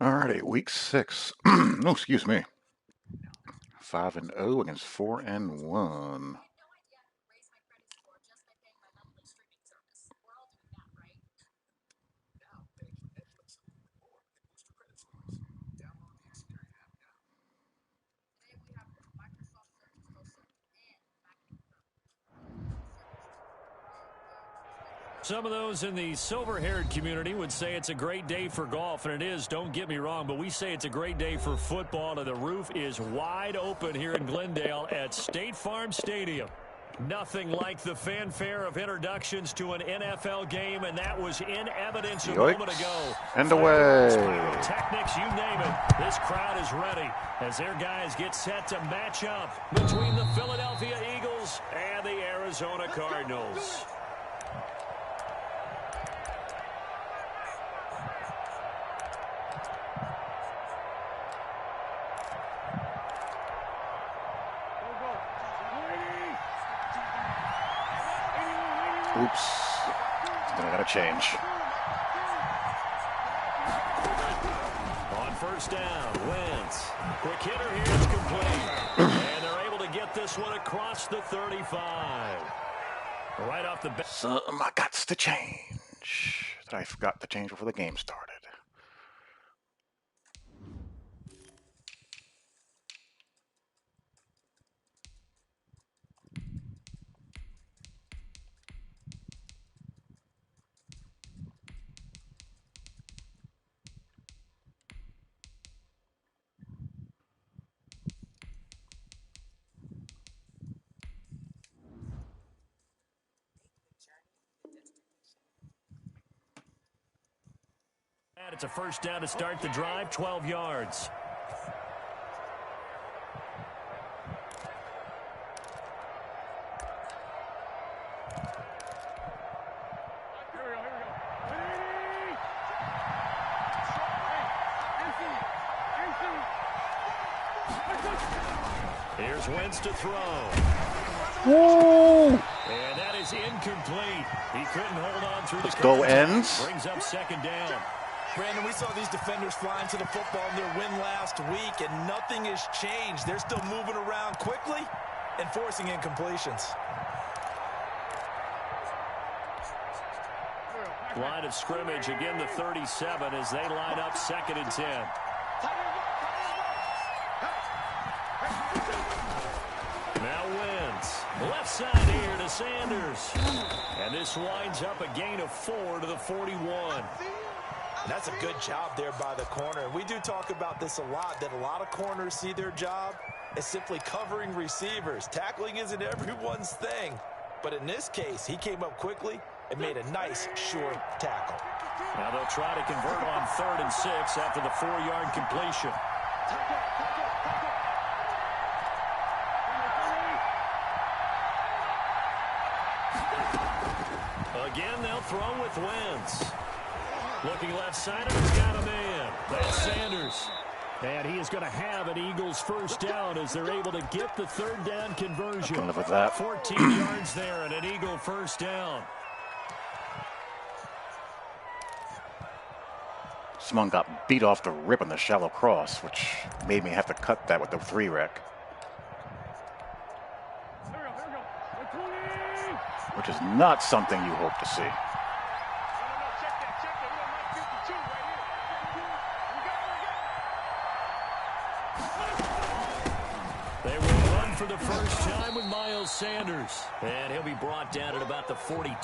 Alrighty, week 6. Oh, excuse me. 5-0 against 4-1. Some of those in the silver-haired community would say it's a great day for golf, and it is, don't get me wrong, but we say it's a great day for football, and the roof is wide open here in Glendale at State Farm Stadium. Nothing like the fanfare of introductions to an NFL game, and that was in evidence a moment ago. And away. Technics, you name it. This crowd is ready as their guys get set to match up between the Philadelphia Eagles and the Arizona Cardinals. Oops. Then I gotta change. On first down, Wentz. Quick hitter here is complete. And they're able to get this one across the 35. Right off the bat. I got to change. That I forgot to change before the game started. It's a first down to start the drive, 12 yards. Here's Wentz to throw. Whoa! And that is incomplete. He couldn't hold on through Let's the go ends. Brings up second down. Brandon, we saw these defenders flying to the football in their win last week, and nothing has changed. They're still moving around quickly and forcing incompletions. Line of scrimmage, again the 37 as they line up 2nd and 10. Now Wentz. Left side here to Sanders. And this winds up a gain of 4 to the 41. That's a good job there by the corner. We do talk about this a lot, that a lot of corners see their job as simply covering receivers. Tackling isn't everyone's thing. But in this case, he came up quickly and made a nice, short tackle. Now they'll try to convert on 3rd and 6 after the 4-yard completion. Again, they'll throw with Wentz. Looking left side, and he's got a man. That's Sanders. And he is going to have an Eagles first down as they're able to get the 3rd down conversion. I can live with that. 14 yards there and an Eagle first down. Someone got beat off the rip on the shallow cross, which made me have to cut that with the 3-rec. Which is not something you hope to see. They will run for the first time with Miles Sanders. And he'll be brought down at about the 42.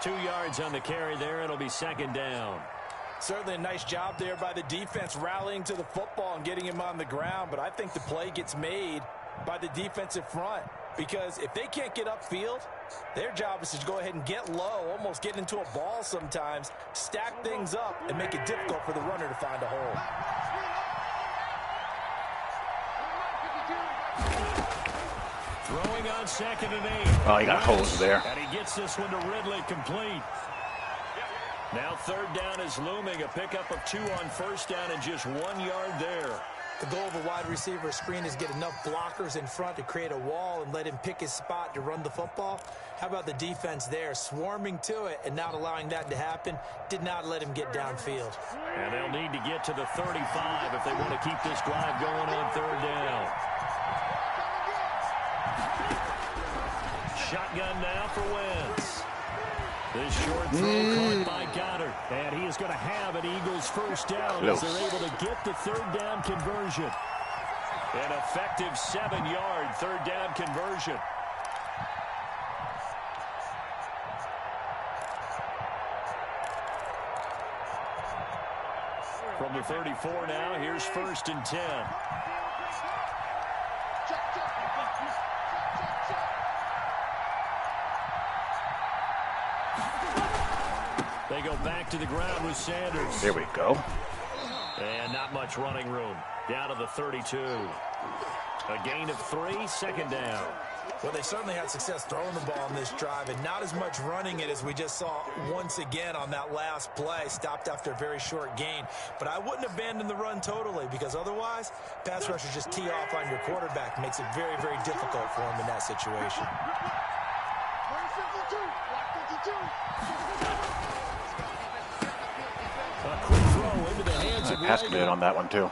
2 yards on the carry there. It'll be 2nd down. Certainly a nice job there by the defense rallying to the football and getting him on the ground. But I think the play gets made by the defensive front. Because if they can't get upfield, their job is to go ahead and get low, almost get into a ball sometimes, stack things up, and make it difficult for the runner to find a hole. Throwing on 2nd and 8. Oh, he got hosed there. And he gets this one to Ridley complete. Now 3rd down is looming. A pickup of 2 on first down and just 1 yard there. The goal of a wide receiver screen is get enough blockers in front to create a wall and let him pick his spot to run the football. How about the defense there, swarming to it and not allowing that to happen? Did not let him get downfield. And they'll need to get to the 35 if they want to keep this drive going on third down. Shotgun now for Wentz. This short throw caught by Goddard. And he is going to have an Eagles first down as they're able to get the third down conversion. An effective 7-yard third down conversion. From the 34 now, here's 1st and 10. They go back to the ground with Sanders. There we go. And not much running room. Down to the 32. A gain of 3, 2nd down. Well, they certainly had success throwing the ball in this drive and not as much running it as we just saw once again on that last play. Stopped after a very short gain. But I wouldn't abandon the run totally because otherwise, pass rushers just tee off on your quarterback. Makes it very, very difficult for him in that situation. A quick throw into the hands of Pass committed on that one, too.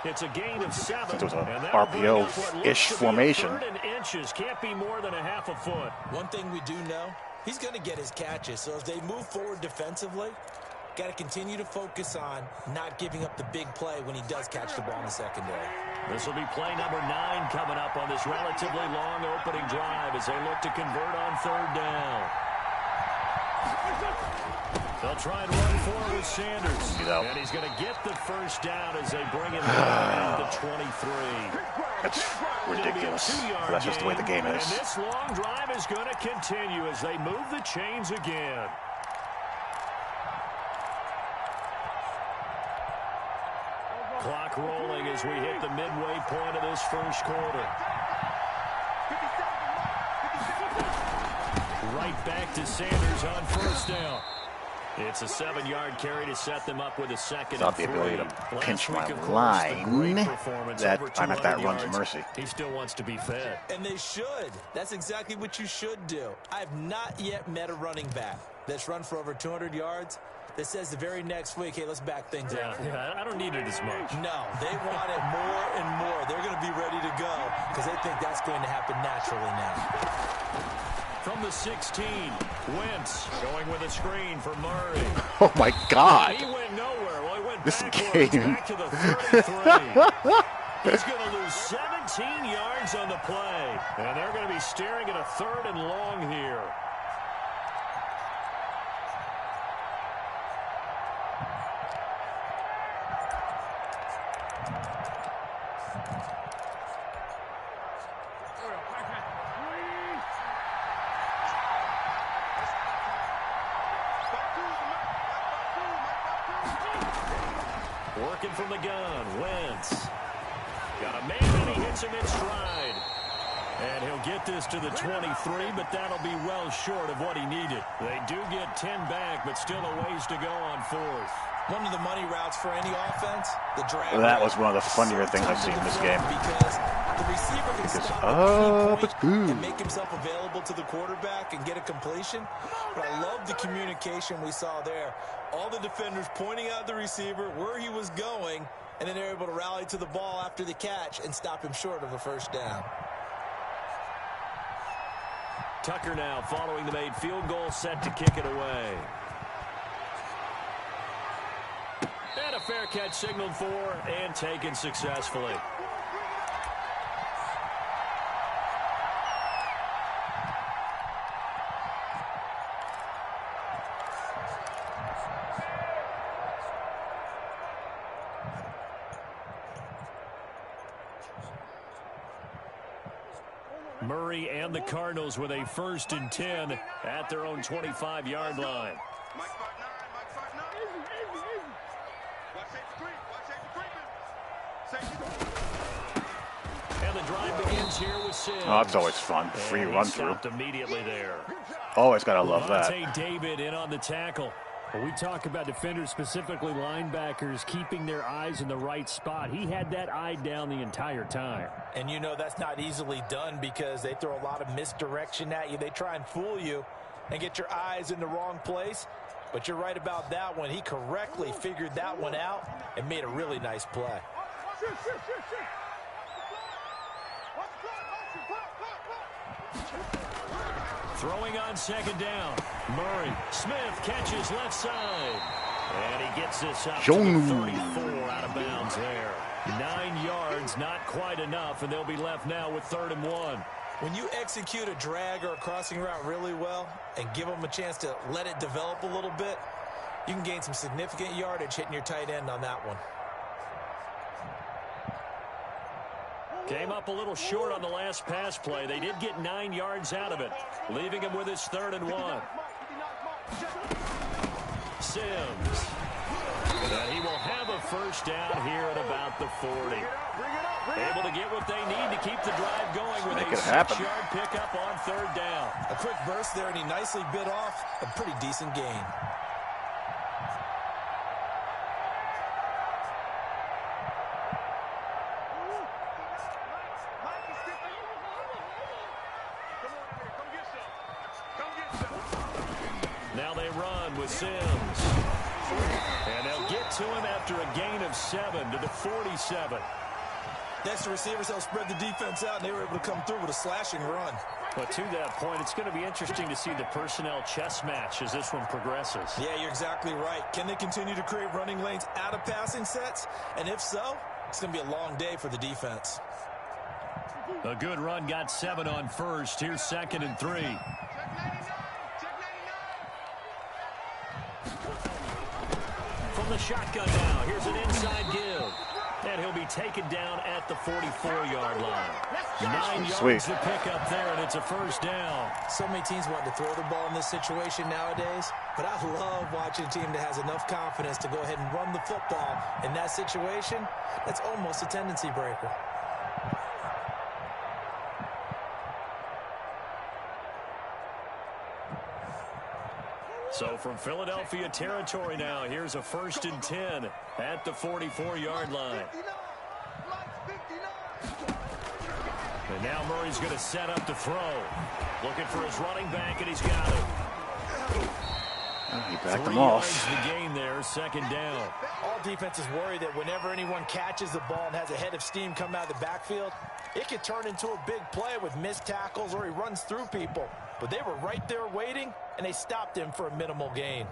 It's a gain of 7. Since it was an RPO-ish formation. 3rd and inches. Can't be more than a half a foot. One thing we do know, he's going to get his catches. So as they move forward defensively, got to continue to focus on not giving up the big play when he does catch the ball in the secondary. This will be play number 9 coming up on this relatively long opening drive as they look to convert on 3rd down. They'll try and run forward with Sanders. And he's going to get the first down as they bring him down at the 23. That's ridiculous. But that's just the way the game is. And this long drive is going to continue as they move the chains again. Clock rolling as we hit the midway point of this first quarter. Right back to Sanders on 1st down. It's a 7-yard carry to set them up with a 2nd and 3. Without the ability to pinch my line, that I'm at that run's mercy. He still wants to be fed. And they should. That's exactly what you should do. I have not yet met a running back that's run for over 200 yards that says the very next week, hey, let's back things up. Yeah, I don't need it as much. No, they want it more and more. They're going to be ready to go because they think that's going to happen naturally now. From the 16, Wentz going with a screen for Murray. Oh, my God. He went nowhere. Well, he went this backwards, game. back to the 33. He's going to lose 17 yards on the play. And they're going to be staring at a 3rd and long here. Working from the gun, Wentz. Got a man and he hits him in stride. And he'll get this to the 23, but that'll be well short of what he needed. They do get 10 back, but still a ways to go on 4th. One of the money routes for any offense, the drag. Well, that was one of the funnier things I've seen in this game. Because the receiver can stop at the key point and make himself available to the quarterback and get a completion. But I love the communication we saw there. All the defenders pointing out the receiver, where he was going, and then they're able to rally to the ball after the catch and stop him short of a 1st down. Tucker now following the made field goal, set to kick it away. And a fair catch signaled for and taken successfully. Murray and the Cardinals with a 1st and 10 at their own 25-yard line. And the drive begins here with Sims. Oh, that's always fun. Free run through. Immediately there. Always gotta love that. David in on the tackle. When we talk about defenders, specifically linebackers, keeping their eyes in the right spot, he had that eye down the entire time. And you know that's not easily done because they throw a lot of misdirection at you. They try and fool you and get your eyes in the wrong place. But you're right about that one. He correctly figured that one out and made a really nice play. Throwing on second down. Murray. Smith catches left side. And he gets this up to the 34 out of bounds there. 9 yards, not quite enough, and they'll be left now with 3rd and 1. When you execute a drag or a crossing route really well and give them a chance to let it develop a little bit, you can gain some significant yardage hitting your tight end on that one. Came up a little short on the last pass play. They did get 9 yards out of it, leaving him with his 3rd and 1. Sims. And he will have a first down here at about the 40. Able to get what they need to keep the drive going with a 6-yard pickup on 3rd down. A quick burst there, and he nicely bit off a pretty decent gain. Now they run with Sims. And they'll get to him after a gain of 7 to the 47. Next, the receivers help spread the defense out, and they were able to come through with a slashing run. But to that point, it's going to be interesting to see the personnel chess match as this one progresses. Yeah, you're exactly right. Can they continue to create running lanes out of passing sets? And if so, it's going to be a long day for the defense. A good run got 7 on first. Here's 2nd and 3. From the shotgun now, here's an inside give. And he'll be taken down at the 44-yard line. 9 yards to pick up there, and it's a first down. So many teams want to throw the ball in this situation nowadays, but I love watching a team that has enough confidence to go ahead and run the football in that situation. That's almost a tendency breaker. So from Philadelphia territory now, here's a 1st and 10 at the 44-yard line. And now Murray's going to set up to throw. Looking for his running back, and he's got it. He backed him off. 3 yards the gain there, 2nd down. All defenses worry that whenever anyone catches the ball and has a head of steam come out of the backfield, it could turn into a big play with missed tackles or he runs through people. But they were right there waiting, and they stopped him for a minimal gain.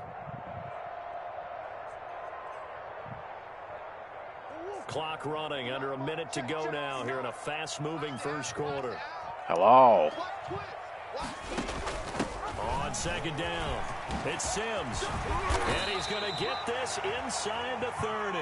Clock running, under a minute to go now here in a fast-moving first quarter. Hello. On 2nd down, it's Sims. And he's going to get this inside the 30.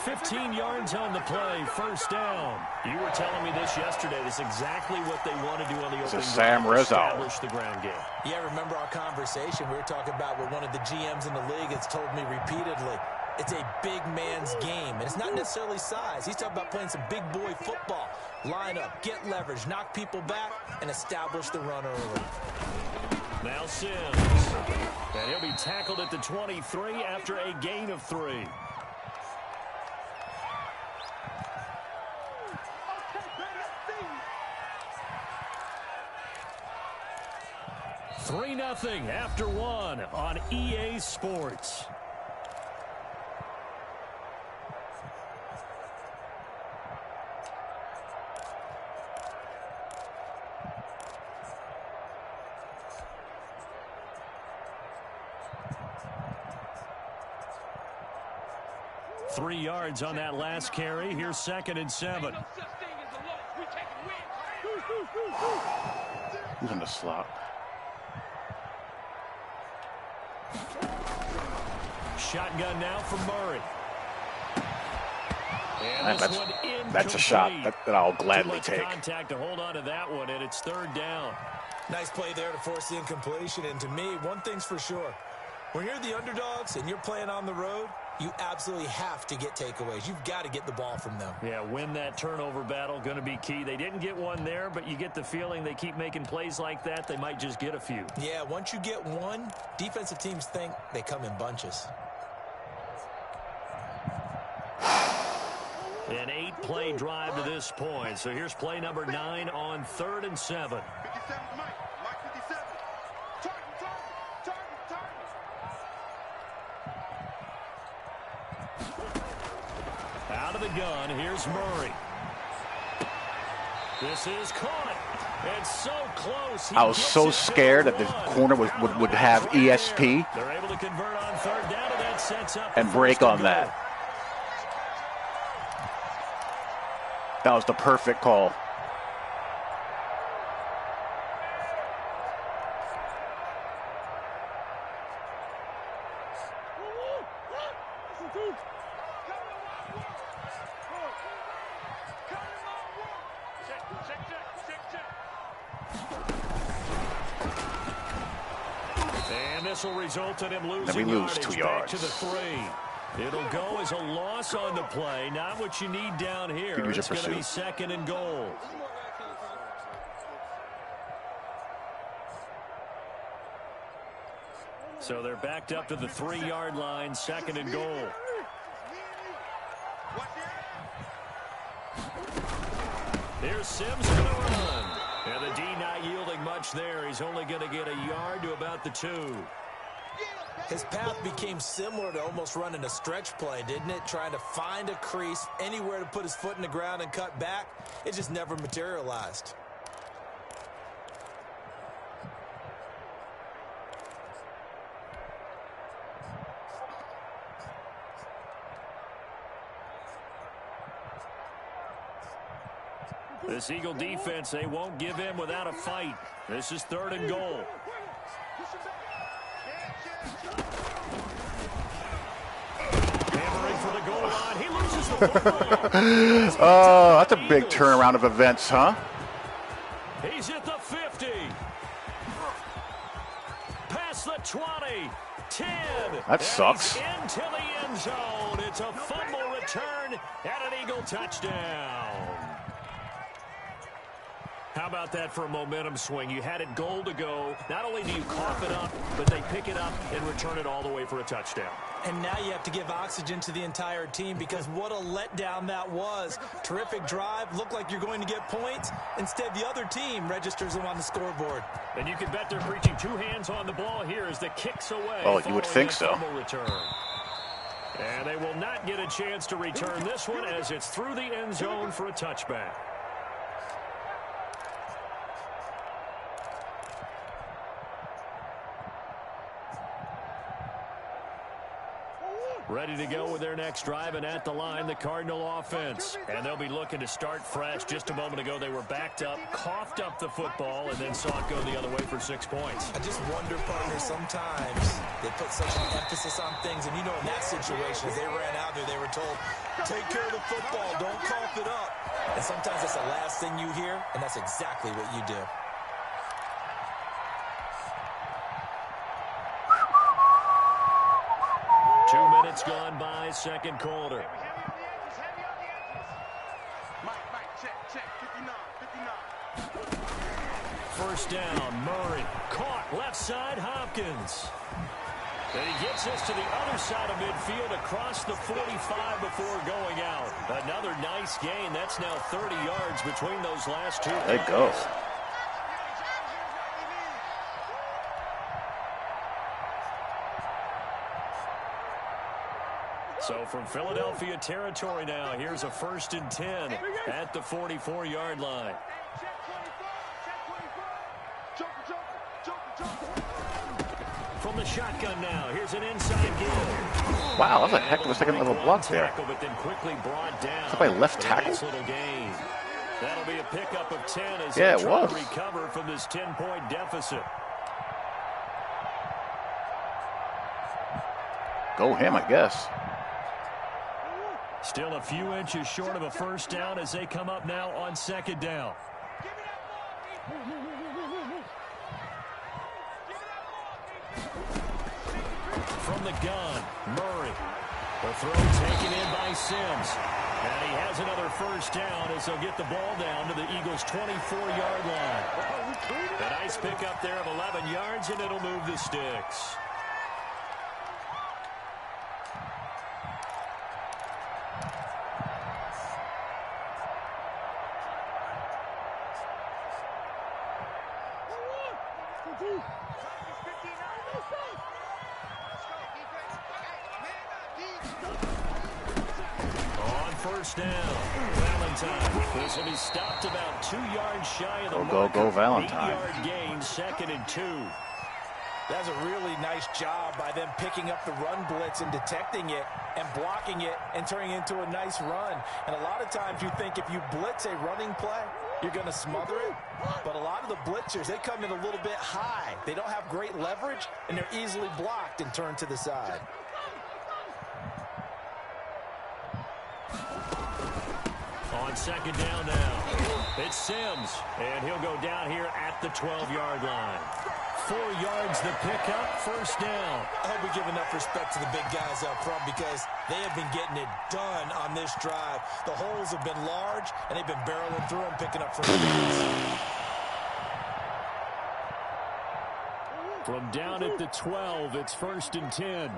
15 yards on the play, 1st down. You were telling me this yesterday. This is exactly what they want to do on the opening Sam Rizzo. Establish the ground game. Yeah, remember our conversation we were talking about with one of the GMs in the league has told me repeatedly. It's a big man's game, and it's not necessarily size. He's talking about playing some big boy football. Line up, get leverage, knock people back, and establish the run early. Now Sims. And he'll be tackled at the 23 after a gain of 3. Three 0 after 1 on EA Sports. Three yards on that last carry. Here's 2nd and 7. Who's in the slot? Shotgun now for Murray. That's a shot that I'll gladly take. Contact to hold on to that one, and it's 3rd down. Nice play there to force the incompletion. And to me, one thing's for sure. When you're the underdogs and you're playing on the road, You absolutely have to get takeaways. You've got to get the ball from them. Yeah, win that turnover battle, going to be key. They didn't get one there, but you get the feeling they keep making plays like that, they might just get a few. Yeah, once you get one, defensive teams think they come in bunches. An 8-play drive to this point. So here's play number 9 on 3rd and 7. Out of the gun, here's Murray. This is caught. It's so close. I was so scared that the corner would have ESP. They're able to convert on 3rd down, and that sets up and break on that. That was the perfect call. And this will result in him losing then we lose 2 yards. Back to the 3. It'll go as a loss on the play. Not what you need down here. It's going to be 2nd and goal. So they're backed up to the 3-yard line, 2nd and goal. Here's Sims going to run. And the D not yielding much there. He's only going to get a yard to about the 2. His path became similar to almost running a stretch play, didn't it? Trying to find a crease, anywhere to put his foot in the ground and cut back. It just never materialized. This Eagle defense, they won't give in without a fight. This is 3rd and goal. Hammering for the goal line. He loses the football. Oh, that's a big turnaround of events, huh? He's at the 50. Past the 20. 10. That sucks. Into the end zone. It's a fumble return and an Eagle touchdown. How about that for a momentum swing? You had it goal to go. Not only do you cough it up, but they pick it up and return it all the way for a touchdown. And now you have to give oxygen to the entire team because what a letdown that was. Terrific drive. Looked like you're going to get points. Instead, the other team registers them on the scoreboard. And you can bet they're preaching 2 hands on the ball here as the kick's away. Oh, you would think so. Return. And they will not get a chance to return this one as it's through the end zone for a touchback. Ready to go with their next drive, and at the line, the Cardinal offense. And they'll be looking to start fresh. Just a moment ago, they were backed up, coughed up the football, and then saw it go the other way for 6 points. I just wonder, partner, sometimes they put such an emphasis on things. And, you know, in that situation, as they ran out there, they were told, take care of the football, don't cough it up. And sometimes that's the last thing you hear, and that's exactly what you do. It's gone by, second quarter. First down, Murray. Caught, left side, Hopkins. And he gets us to the other side of midfield across the 45 before going out. Another nice gain. That's now 30 yards between those last 2. There it goes. So from Philadelphia territory now, here's a 1st and 10 at the 44-yard line. From the shotgun now, here's an inside give. Wow, that was a heck of a second-level block there. But then quickly brought down. Somebody left tackle. Nice little gain. That'll be a pickup of 10 as yeah, they it try was. to recover from this 10-point deficit. Go him, I guess. Still a few inches short of a first down as they come up now on 2nd down. From the gun, Murray. The throw taken in by Sims. And he has another first down as they'll get the ball down to the Eagles' 24-yard line. A nice pickup there of 11 yards, and it'll move the sticks. First down, Valentine. This will be stopped about 2 yards shy of the mark. Go, Valentine. 8-yard gain, 2nd and 2. That's a really nice job by them picking up the run blitz and detecting it and blocking it and turning it into a nice run. And a lot of times you think if you blitz a running play, you're going to smother it. But a lot of the blitzers, they come in a little bit high. They don't have great leverage, and they're easily blocked and turned to the side. On 2nd down now, it's Sims, and he'll go down here at the 12-yard line. 4 yards the pickup, first down. I hope we give enough respect to the big guys up front because they have been getting it done on this drive. The holes have been large, and they've been barreling through them, picking up first downs. From down at the 12, it's 1st and 10.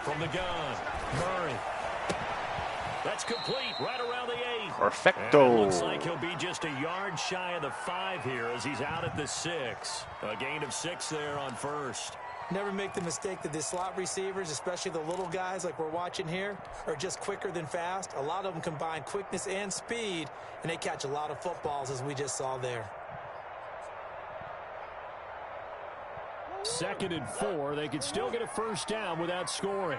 From the gun, Murray. That's complete, right around the 8. Perfecto. And it looks like he'll be just a yard shy of the 5 here as he's out at the 6. A gain of 6 there on first. Never make the mistake that the slot receivers, especially the little guys like we're watching here, are just quicker than fast. A lot of them combine quickness and speed, and they catch a lot of footballs as we just saw there. 2nd and 4. They could still get a first down without scoring.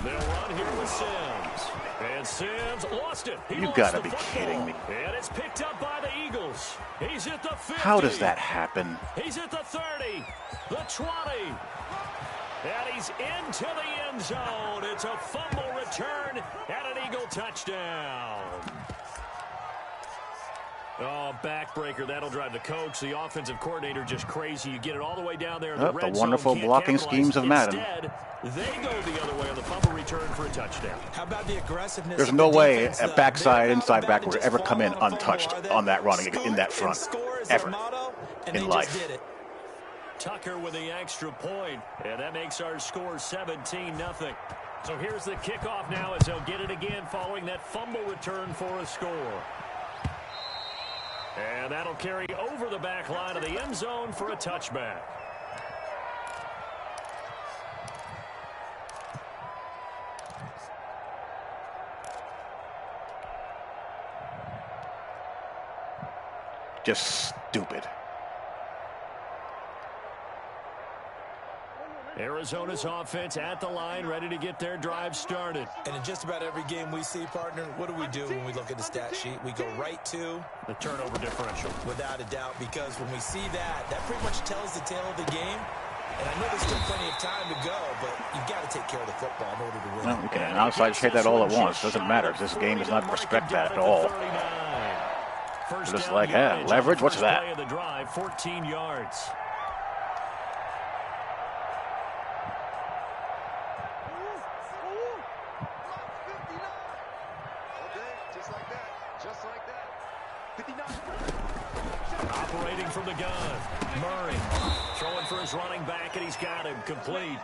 They'll run here with Sims. And Sims lost it. You gotta be kidding me. And it's picked up by the Eagles. He's at the 50. How does that happen? He's at the 30, the 20. And he's into the end zone. It's a fumble return and an Eagle touchdown. Oh, backbreaker. That'll drive the coach, the offensive coordinator, just crazy. You get it all the way down there in the red zone. The wonderful blocking schemes of Madden. Instead, they go the other way on the fumble return for a touchdown. How about the aggressiveness? There's no way a backside, inside back would ever come in untouched on that running in that front. Ever. In life. Tucker with the extra point, and that makes our score 17-0. So here's the kickoff now as they'll get it again following that fumble return for a score. And that'll carry over the back line of the end zone for a touchback. Just stupid. Arizona's offense at the line, ready to get their drive started. And in just about every game we see, partner, what do when we look at the stat sheet? We go right to the turnover differential. Without a doubt, because when we see that, that pretty much tells the tale of the game. And I know there's still plenty of time to go, but you've got to take care of the football in order to win. Well, we can outside shade that all at once. Doesn't matter. This game does not respect that at all. Just like, hey, leverage, what's that? Play of the drive, 14 yards. Operating from the gun, Murray throwing for his running back, and he's got him complete.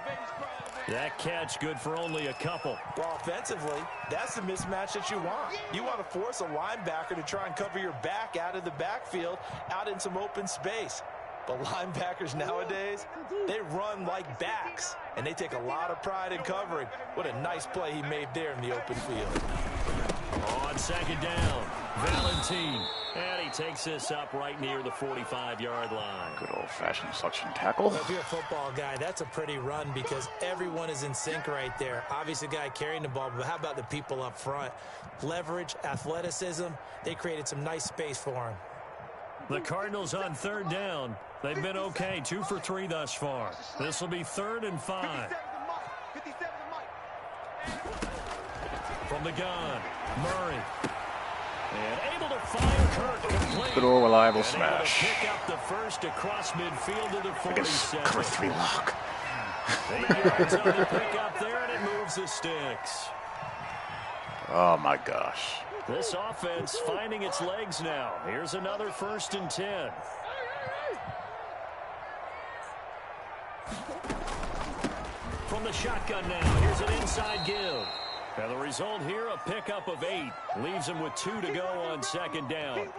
That catch good for only a couple. Well, offensively, that's the mismatch that you want. You want to force a linebacker to try and cover your back out of the backfield, out in some open space. But linebackers nowadays, they run like backs, and they take a lot of pride in covering. What a nice play he made there in the open field. On 2nd down, Valentine. And he takes this up right near the 45-yard line. Good old-fashioned suction tackle. Well, if you're a football guy, that's a pretty run because everyone is in sync right there. Obviously, the guy carrying the ball, but how about the people up front? Leverage, athleticism, they created some nice space for him. The Cardinals on 3rd down. They've been okay, 2 for 3 thus far. This will be 3rd and 5. From the gun, Murray. And able to fire Kirk complete. Good old reliable And smash. pick up the first across midfield to the 47. Cover 3 lock. 8 yards on the pick up there, and it moves the sticks. Oh, my gosh. This offense finding its legs now. Here's another 1st and 10. From the shotgun now, here's an inside give. And the result here, a pickup of 8. Leaves him with 2 to go on 2nd down.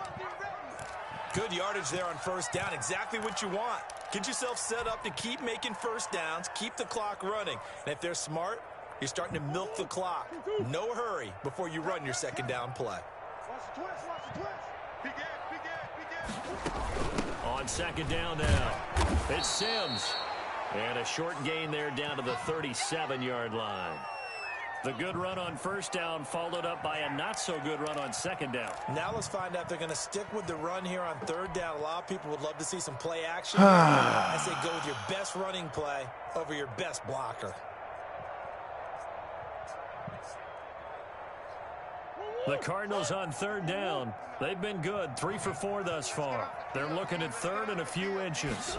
Good yardage there on 1st down. Exactly what you want. Get yourself set up to keep making 1st downs, keep the clock running. And if they're smart, you're starting to milk the clock. No hurry before you run your 2nd down play. On 2nd down now, it's Sims. And a short gain there down to the 37-yard line. The good run on 1st down followed up by a not-so-good run on 2nd down. Now let's find out if they're going to stick with the run here on 3rd down. A lot of people would love to see some play action. I say go with your best running play over your best blocker. The Cardinals on 3rd down. They've been good, 3 for 4 thus far. They're looking at 3rd and a few inches.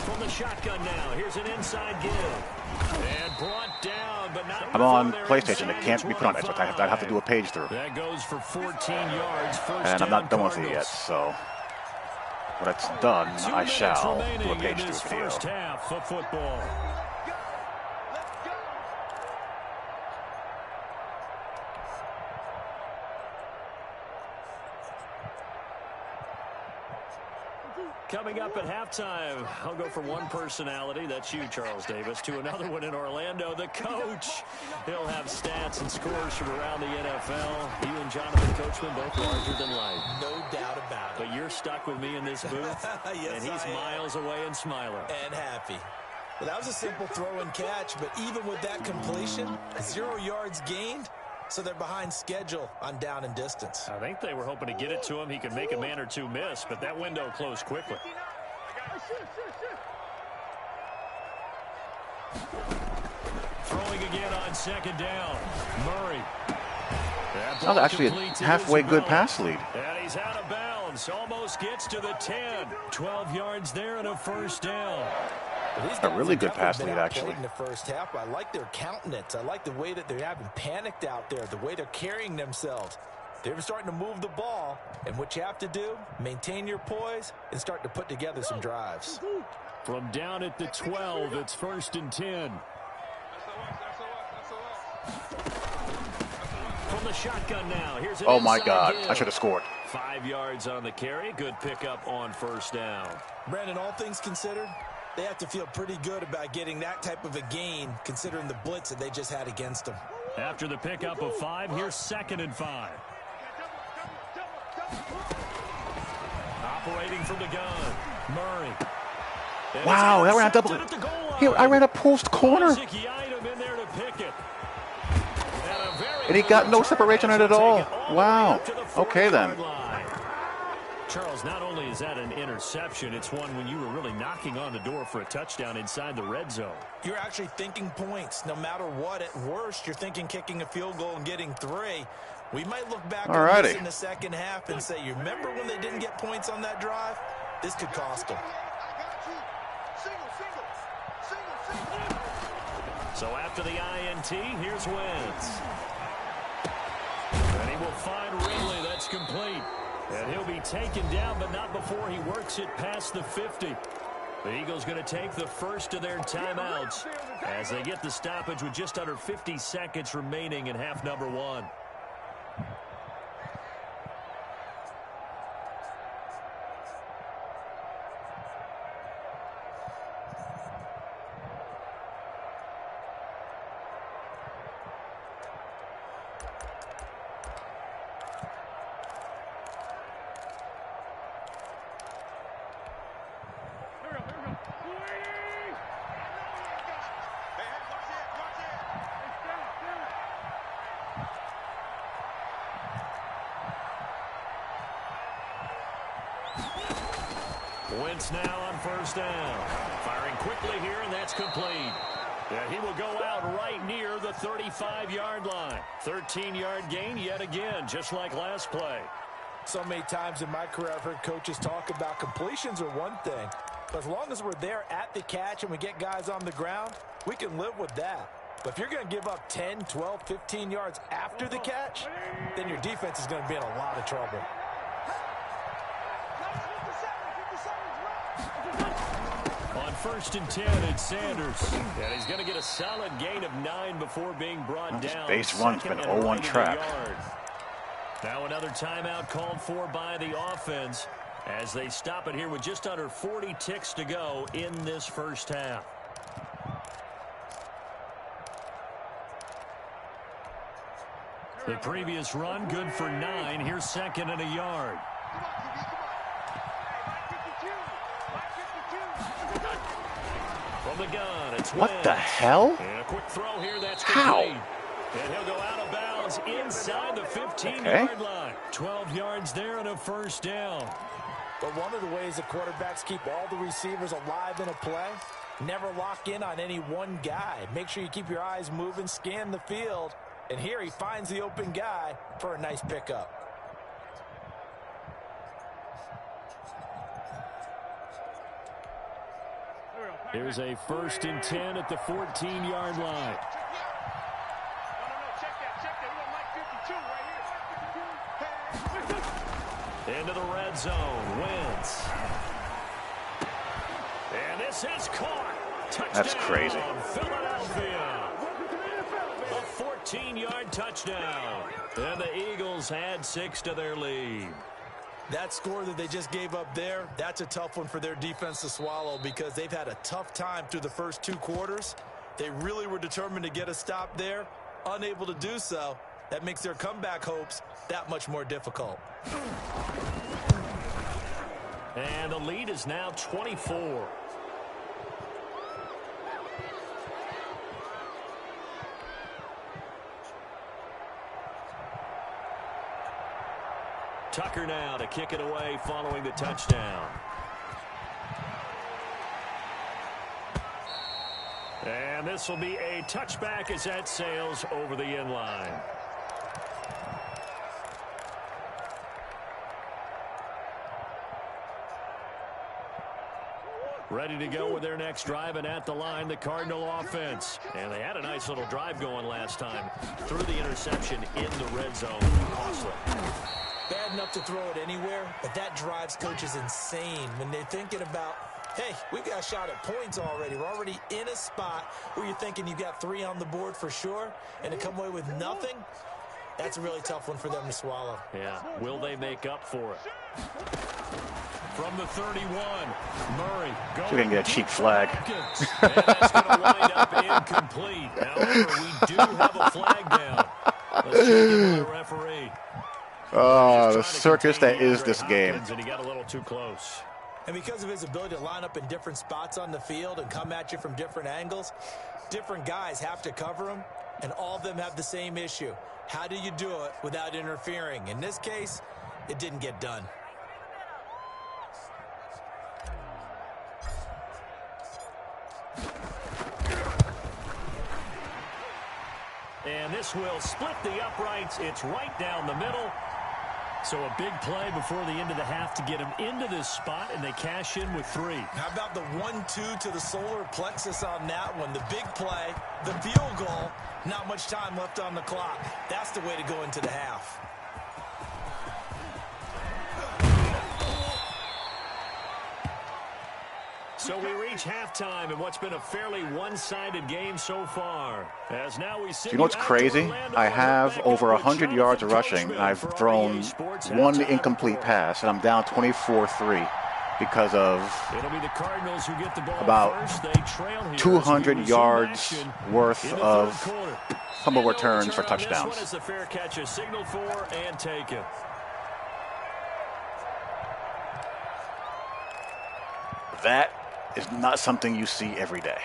From the shotgun now, here's an inside give. And brought down, but not. I'm on PlayStation. It can't be put on Xbox. I have to do a page through. That goes for 14 yards. And I'm not done with it yet, so when it's done, I shall do a page through video. First half of football. Coming up at halftime, I'll go from one personality, that's you, Charles Davis, to another one in Orlando, the coach. He'll have stats and scores from around the NFL. You and Jonathan Coachman both larger than life. No doubt about it. But you're stuck with me in this booth, yes, and he's miles away and smiling. And happy. Well, that was a simple throw and catch, but even with that completion, 0 yards gained. So they're behind schedule on down and distance. I think they were hoping to get it to him. He could make a man or two miss, but that window closed quickly. Throwing again on 2nd down. Murray. That was actually a halfway good pass lead. And he's out of bounds. Almost gets to the 10. 12 yards there and a 1st down. A really good pass lead, actually. In the first half, I like their countenance. I like the way that they're having panicked out there, the way they're carrying themselves. They're starting to move the ball, and what you have to do, maintain your poise and start to put together some drives. From down at the 12, it's 1st and 10. From the shotgun now, here's an oh my God, give. I should have scored. 5 yards on the carry, good pickup on 1st down. Brandon, all things considered, they have to feel pretty good about getting that type of a gain, considering the blitz that they just had against them. After the pickup of 5, here's 2nd and 5. Operating from the gun, Murray. And wow, that ran a double. Here, I ran a post corner. And he got no separation on it at all. Wow. Okay, then. Charles, not only is that an interception, it's one when you were really knocking on the door for a touchdown inside the red zone. You're actually thinking points. No matter what, at worst, you're thinking kicking a field goal and getting 3. We might look back on this in the second half and say, you remember when they didn't get points on that drive? This could cost them. So after the INT, here's Wentz. And he will find Ridley. That's complete. And he'll be taken down, but not before he works it past the 50. The Eagles going to take the first of their timeouts as they get the stoppage with just under 50 seconds remaining in half number 1. Wentz now on 1st down. Firing quickly here, and that's complete. And he will go out right near the 35-yard line. 13-yard gain yet again, just like last play. So many times in my career, I've heard coaches talk about completions are one thing. But as long as we're there at the catch and we get guys on the ground, we can live with that. But if you're going to give up 10, 12, 15 yards after the catch, then your defense is going to be in a lot of trouble. On 1st and 10, it's Sanders. And he's going to get a solid gain of 9 before being brought down. Base run's been 0-1 track. Now another timeout called for by the offense as they stop it here with just under 40 ticks to go in this first half. The previous run good for 9. Here's 2nd and a yard. From the gun, it's what Wentz. The hell? And a quick throw here, that's how? complete. And he'll go out of bounds inside the 15-yard line. 12 yards there and a first down. But one of the ways the quarterbacks keep all the receivers alive in a play, never lock in on any one guy. Make sure you keep your eyes moving, scan the field. And here he finds the open guy for a nice pickup. Here's a 1st and 10 at the 14-yard line. Into the red zone. Wentz. And this is caught. Touchdown. That's crazy. Philadelphia. A 14-yard touchdown. And the Eagles add 6 to their lead. That score that they just gave up there, that's a tough one for their defense to swallow because they've had a tough time through the first 2 quarters. They really were determined to get a stop there, unable to do so. That makes their comeback hopes that much more difficult. And the lead is now 24. Tucker now to kick it away following the touchdown. And this will be a touchback as that sails over the end line. Ready to go with their next drive, and at the line, the Cardinal offense. And they had a nice little drive going last time. Threw the interception in the red zone. Costly. Bad enough to throw it anywhere, but that drives coaches insane when they're thinking about, hey, we've got a shot at points already. We're already in a spot where you're thinking you got 3 on the board for sure, and to come away with nothing, that's a really tough one for them to swallow. Yeah, will they make up for it? From the 31, Murray. So we can get a cheap flag. And that's going to wind up incomplete. However, we do have a flag down. Let's check in with the referee. Oh, the circus that is this game. And he got a little too close. And because of his ability to line up in different spots on the field and come at you from different angles, different guys have to cover him, and all of them have the same issue. How do you do it without interfering? In this case, it didn't get done. And this will split the uprights. It's right down the middle. So a big play before the end of the half to get him into this spot, and they cash in with 3. How about the 1-2 to the solar plexus on that one? The big play, the field goal, not much time left on the clock. That's the way to go into the half. So we reach halftime in what's been a fairly one-sided game so far. As now we see, you know what's crazy? I have over 100 yards of rushing. I've thrown 1 incomplete pass, and I'm down 24-3 because of about 200 yards worth of fumble returns for touchdowns. This one is the fair catch, a signal for and taken. That is not something you see every day.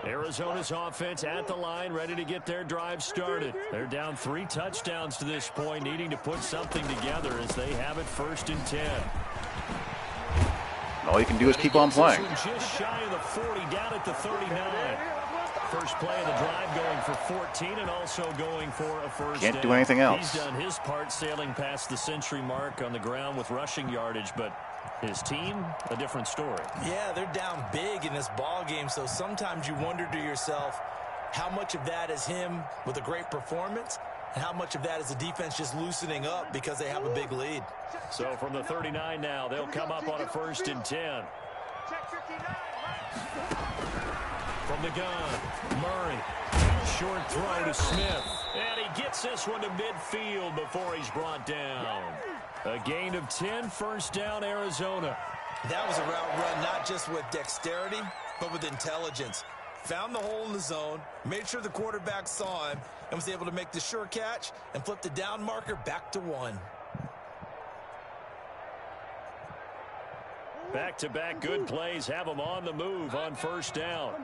Arizona's offense at the line, ready to get their drive started. They're down 3 touchdowns to this point, needing to put something together as they have it 1st and 10. All you can do is keep on playing. Just shy of the 40, down at the 39. First play of the drive going for 14 and also going for a first down. Can't do anything else. He's done his part sailing past the century mark on the ground with rushing yardage, but his team, a different story. Yeah, they're down big in this ball game, so sometimes you wonder to yourself how much of that is him with a great performance and how much of that is the defense just loosening up because they have a big lead. So from the 39 now, they'll come up on a 1st and 10. From the gun, Murray. Short throw to Smith. And he gets this one to midfield before he's brought down. A gain of 10, first down, Arizona. That was a route run not just with dexterity, but with intelligence. Found the hole in the zone, made sure the quarterback saw him, and was able to make the sure catch and flip the down marker back to 1. Back-to-back good plays have them on the move on first down.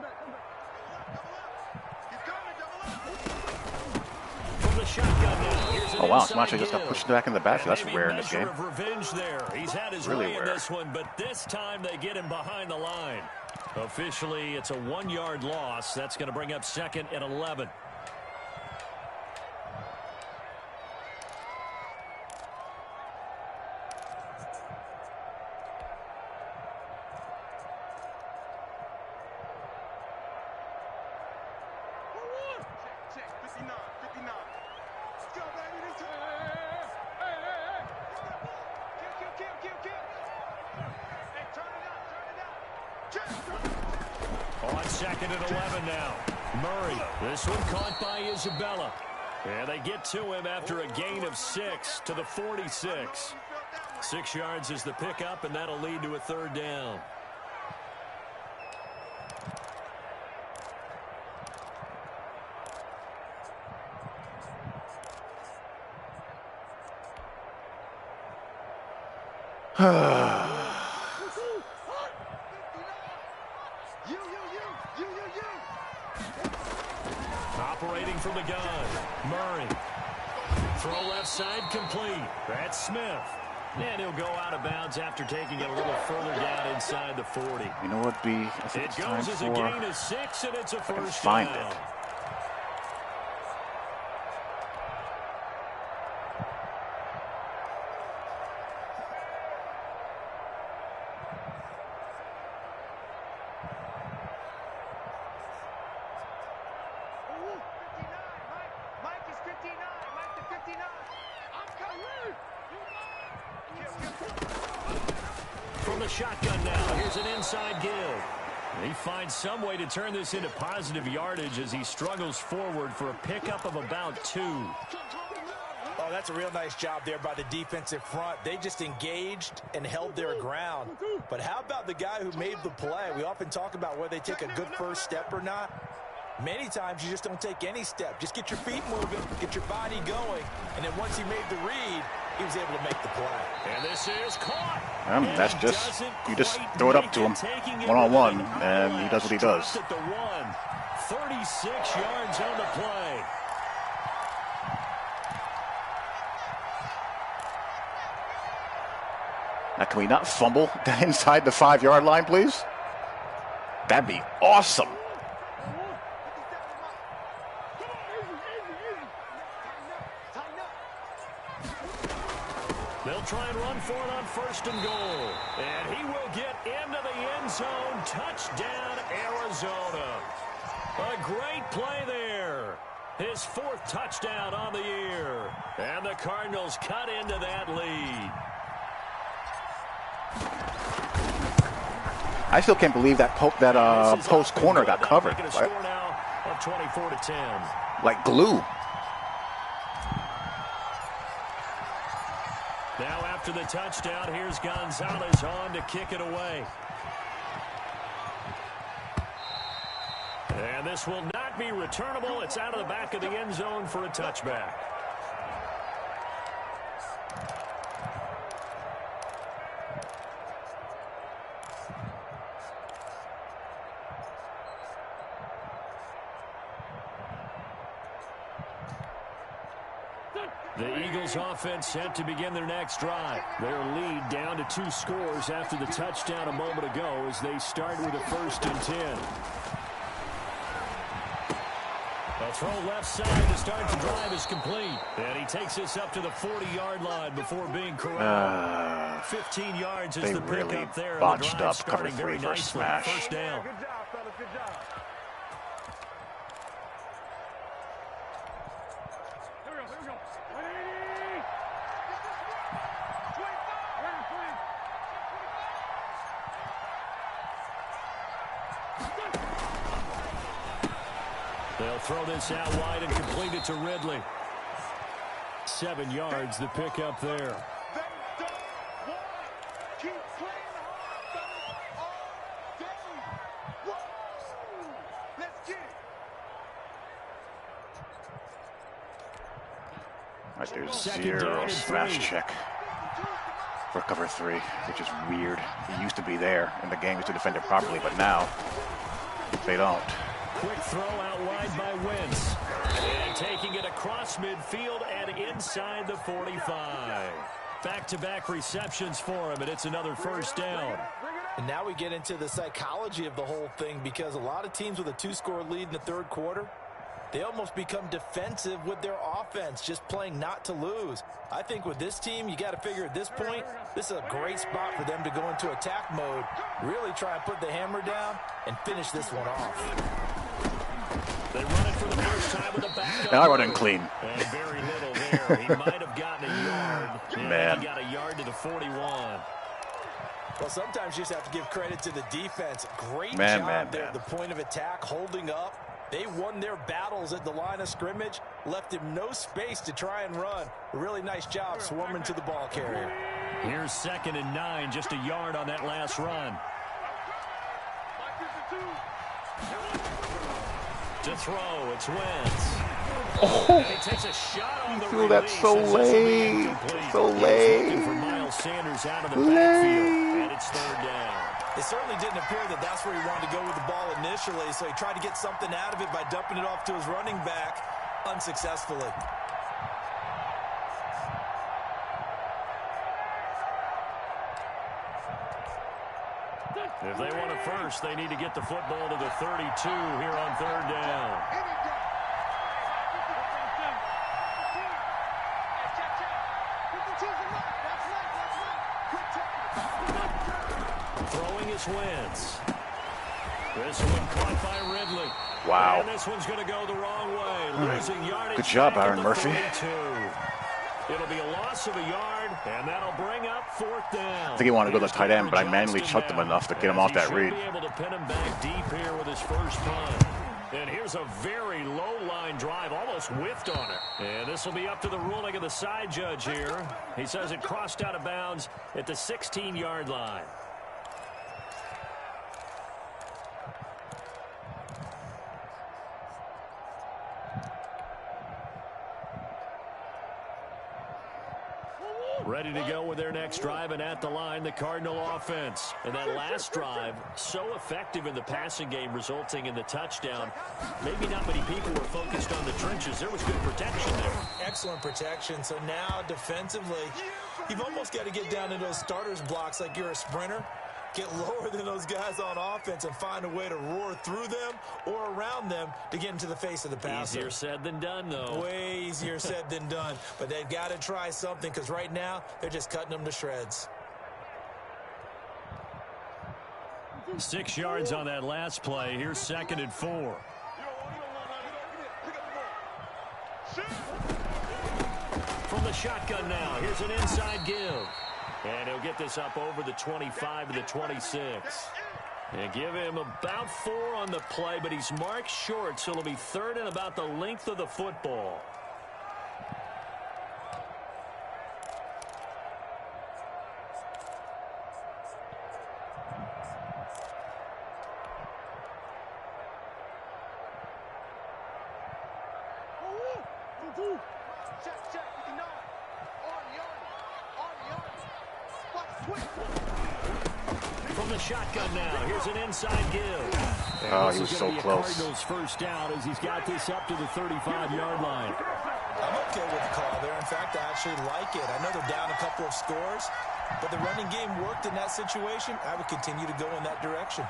Oh, wow. Smash just got pushed back in the back. That's rare in this game. Revenge there. He's had his Really way in rare. this one, but this time they get him behind the line. Officially, it's a 1-yard loss. That's going to bring up 2nd and 11. On 2nd and 11 now. Murray. This one caught by Isabella. And they get to him after a gain of 6 to the 46. 6 yards is the pickup, and that'll lead to a 3rd down. Operating from the gun, Murray. Throw left side complete. That's Smith. And he'll go out of bounds after taking it a little further down inside the 40. You know what, B? I think It it's time goes as a for... gain of 6, and it's a first find down. it. From the shotgun now, here's an inside give. He finds some way to turn this into positive yardage as he struggles forward for a pickup of about 2. Oh, that's a real nice job there by the defensive front. They just engaged and held their ground. But how about the guy who made the play? We often talk about whether they take a good first step or not. Many times you just don't take any step. Just get your feet moving, get your body going, and then once he made the read, he was able to make the play. And this is caught. That's just, you just throw it up to him one-on-one, and he does what he does. At the 1, 36 yards on the play. Now, can we not fumble inside the 5-yard line, please? That'd be awesome. They'll try and run for it on 1st and goal. And he will get into the end zone. Touchdown, Arizona. A great play there. His 4th touchdown on the year. And the Cardinals cut into that lead. I still can't believe that post corner got covered. Making a score now of 24-10. Like glue. Now after the touchdown, here's Gonzalez on to kick it away. And this will not be returnable. It's out of the back of the end zone for a touchback. The Eagles offense set to begin their next drive. Their lead down to 2 scores after the touchdown a moment ago as they start with a 1st and 10. A throw left side to start the drive is complete. And he takes this up to the 40-yard line before being corralled. 15 yards is the really pickup there. They botched the up starting cover 3 very for nicely. smash. 1st down. Good job, fellas. Good job. Here we go. Here we go. Ready? They'll throw this out wide and complete it to Ridley. 7 yards, the pickup there. Right, there's 0 smash check for cover 3, which is weird. He used to be there in the game, used to defend it properly, but now they don't. Quick throw out wide by Wentz. And taking it across midfield and inside the 45. Back-to-back receptions for him, and it's another 1st down. And now we get into the psychology of the whole thing, because a lot of teams with a 2-score lead in the 3rd quarter, they almost become defensive with their offense, just playing not to lose. I think with this team, you got to figure at this point, this is a great spot for them to go into attack mode, really try and put the hammer down and finish this one off. They run it for the first time with a backup. Now I run in clean. And very little there. He might have gotten a yard. Man. He got a yard to the 41. Well, sometimes you just have to give credit to the defense. Great job there at the point of attack, holding up. They won their battles at the line of scrimmage, left him no space to try and run. A really nice job swarming to the ball carrier. Here's 2nd and 9, just a yard on that last run. To throw, it's Wentz. Oh, And he takes a shot on the feel that release, so as this will be late. incomplete. So He was late. looking for Miles Sanders out of the backfield, and it's 3rd down. It certainly didn't appear that that's where he wanted to go with the ball initially, so he tried to get something out of it by dumping it off to his running back unsuccessfully. If they want a first, they need to get the football to the 32 here on 3rd down. Throwing is Wentz. This one caught by Ridley. wow. And this one's going to go the wrong way. Losing yardage. Good job, back at Aaron the Murphy. 32. It'll be a loss of a yard, and that'll bring up 4th down. I think he wanted to go to the tight end, but I manually chucked him enough to get him off that read. He should be able to pin him back deep here with his first punt. And here's a very low-line drive, almost whiffed on it. And this will be up to the ruling of the side judge here. He says it crossed out of bounds at the 16-yard line. Ready to go with their next drive, and at the line, the Cardinal offense. And that last drive, so effective in the passing game, resulting in the touchdown. Maybe not many people were focused on the trenches. There was good protection there. Excellent protection. So now, defensively, you've almost got to get down into those starters blocks like you're a sprinter. Get lower than those guys on offense and find a way to roar through them or around them to get into the face of the passer. Easier said than done, though. Way easier said than done. But they've got to try something, because right now they're just cutting them to shreds. 6 yards on that last play. Here's 2nd and 4. From the shotgun now, here's an inside give. And he'll get this up over the 25 to the 26. And give him about 4 on the play, but he's marked short, so it'll be 3rd and about the length of the football. From the shotgun now, here's an inside give. Oh, he was so close. Cardinals first down as he's got this up to the 35-yard line. I'm okay with the call there. In fact, I actually like it. I know they're down a couple of scores, but the running game worked in that situation. I would continue to go in that direction.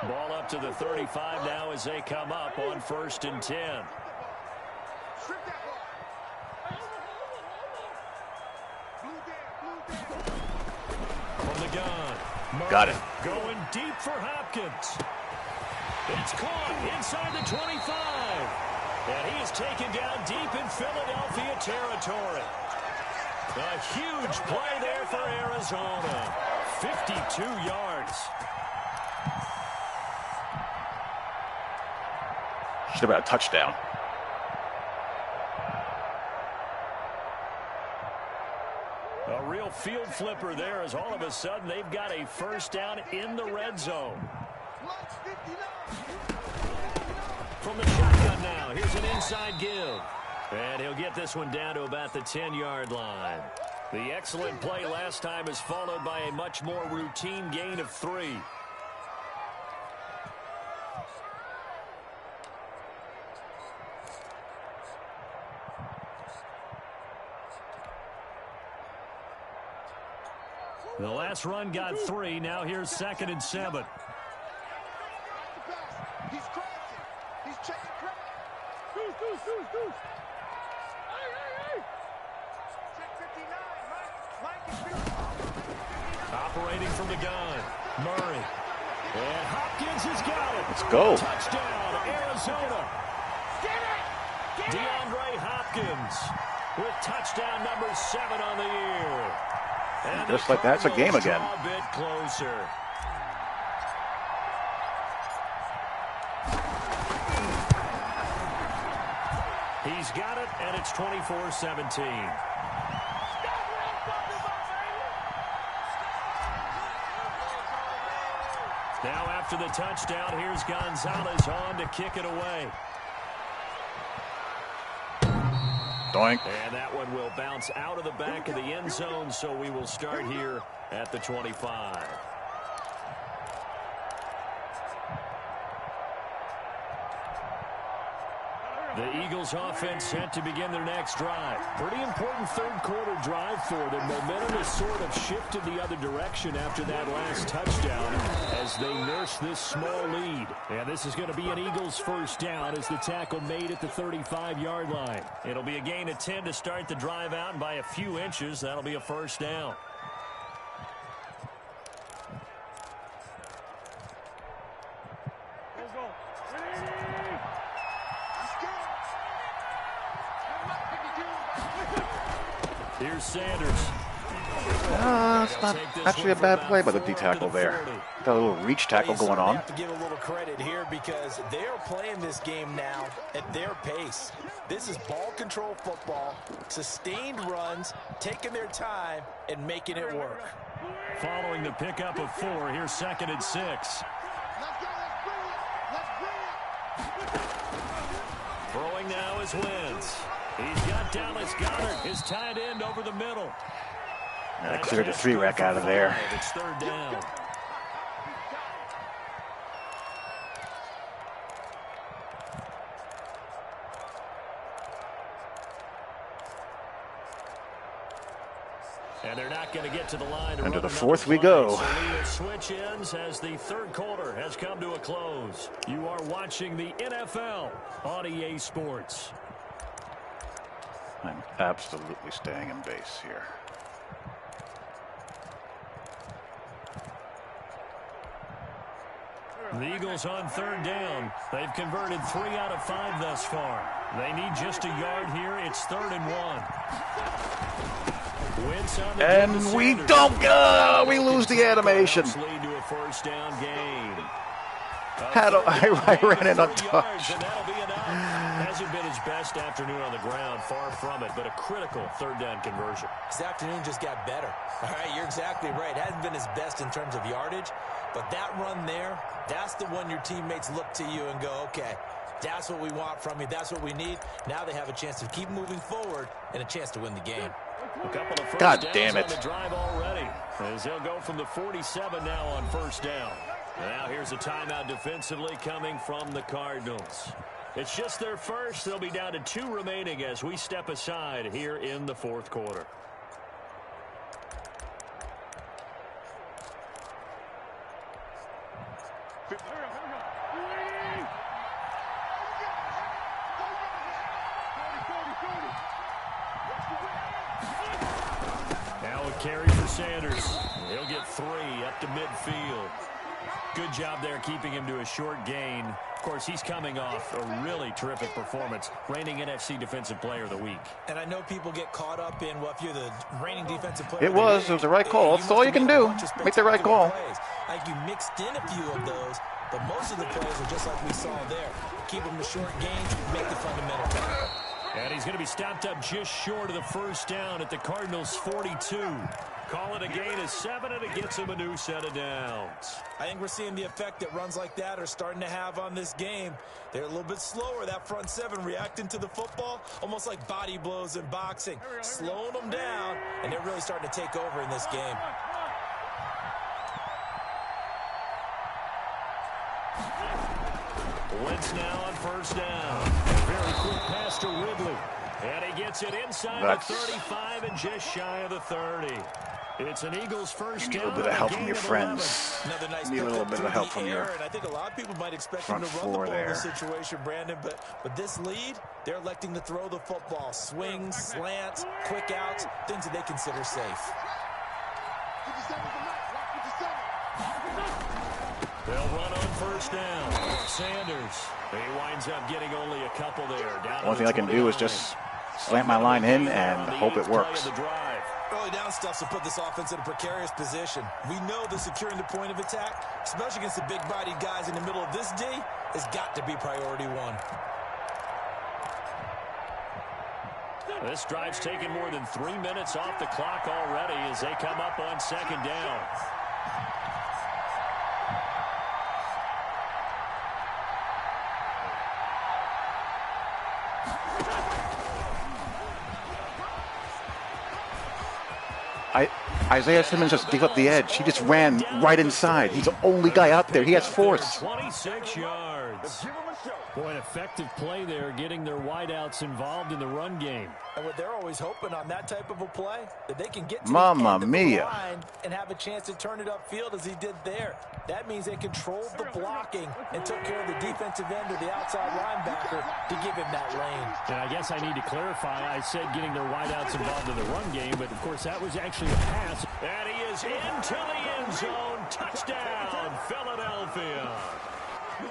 Ball up to the 35 now as they come up on 1st and 10. From the gun. Murray Got it. going deep for Hopkins. It's caught inside the 25. And he is taken down deep in Philadelphia territory. A huge play there for Arizona. 52 yards. Should have been a touchdown. A real field flipper there as all of a sudden they've got a first down in the red zone. From the shotgun now, here's an inside give. And he'll get this one down to about the 10-yard line. The excellent play last time is followed by a much more routine gain of 3. The last run got 3. Now here's 2nd and 7. He's crossing. He's checking crack. Deuce. Hey. Check 59. Mike. Operating from the gun. Murray. And Hopkins has got it. Let's go. Touchdown, Arizona. Get it. DeAndre Hopkins with touchdown number 7 on the year. And just like that's a game again. A bit closer. He's got it, and it's 24-17. Now after the touchdown, here's Gonzalez on to kick it away. Doink. And that one will bounce out of the back of the end zone, so we will start here at the 25. The Eagles offense set to begin their next drive. Pretty important third-quarter drive for them. Momentum has sort of shifted the other direction after that last touchdown as they nurse this small lead. And this is going to be an Eagles first down as the tackle made at the 35-yard line. It'll be a gain of 10 to start the drive out, and by a few inches, that'll be a first down. Here's Sanders. It's not actually a bad play by the D-tackle there. Got a little reach tackle going on. I have to give a little credit here because they're playing this game now at their pace. This is ball control football, sustained runs, taking their time, and making it work. Following the pickup of 4, here's 2nd and 6. Throwing now is Wentz. He's got Dallas Goedert, his tight end, over the middle. And cleared the 3-rack out of there. It's 3rd down. And they're not going to get to the line. Into the 4th we go. So switch ends as the third quarter has come to a close. You are watching the NFL on EA Sports. I'm absolutely staying in base here. The Eagles on 3rd down. They've converted 3 out of 5 thus far. They need just a yard here. It's 3rd and 1. Wentz on the And we don't go. We lose the animation. Lead to a first down gain. I ran in untouched. And that'll be enough. Hasn't been his best afternoon on the ground, far from it, but a critical 3rd down conversion. His afternoon just got better. All right, you're exactly right. Hasn't been his best in terms of yardage, but that run there, that's the one your teammates look to you and go, okay, that's what we want from you. That's what we need. Now they have a chance to keep moving forward and a chance to win the game. A couple of first God damn downs it. on the drive already, as he'll go from the 47 now on 1st down. Now here's a timeout defensively coming from the Cardinals. It's just their first. They'll be down to 2 remaining as we step aside here in the fourth quarter. Now a carry for Sanders. He'll get 3 up to midfield. Good job there keeping him to a short gain. Of course, he's coming off a really terrific performance, reigning NFC Defensive Player of the Week. And I know people get caught up in, well, if you're the reigning defensive player It was the right call. That's all you can do. Make the right call. I think you mixed in a few of those, but most of the plays are just like we saw there. Keep them to short gains, make the fundamental play. And he's going to be stopped up just short of the first down at the Cardinals' 42. Call it a gain of 7, and it gets him a new set of downs. I think we're seeing the effect that runs like that are starting to have on this game. They're a little bit slower, that front 7, reacting to the football, almost like body blows in boxing, slowing them down, and they're really starting to take over in this game. Wentz now on first down. Very quick pass to Ridley. And he gets it inside the 35 and just shy of the 30. It's an Eagles first down. A little bit of help from your friends. Another nice Need a little bit of help from your and I think a lot of people might expect him to run the ball in this situation, Brandon. But this lead, they're electing to throw the football. Swings, slants, quick outs, things that they consider safe. They'll run on first down. Sanders. He winds up getting only a couple there. One thing I can do is just slant my line in and hope it works. Early down stuff to put this offense in a precarious position. We know that securing the point of attack, especially against the big-bodied guys in the middle of this D, has got to be priority 1. This drive's taken more than 3 minutes off the clock already as they come up on second down. Isaiah Simmons just gave up the edge. He just ran right inside. He's the only guy out there. He has force. 26 yards. Boy, an effective play there, getting their wideouts involved in the run game. And what they're always hoping on that type of a play, that they can get to Mamma the end of mia. the line and have a chance to turn it upfield as he did there. That means they controlled the blocking and took care of the defensive end or the outside linebacker to give him that lane. And I guess I need to clarify, I said getting their wideouts involved in the run game, but of course that was actually a pass. And he is into the end zone. Touchdown, Philadelphia.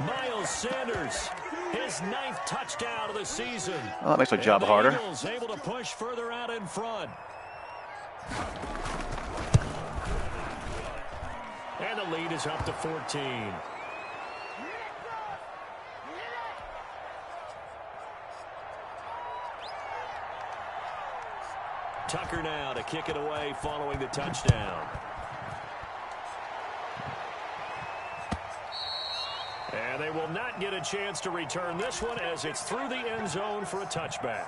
Miles Sanders, his 9th touchdown of the season. Well, that makes my job harder. Eagles able to push further out in front. And the lead is up to 14. Tucker now to kick it away following the touchdown. And they will not get a chance to return this one as it's through the end zone for a touchback.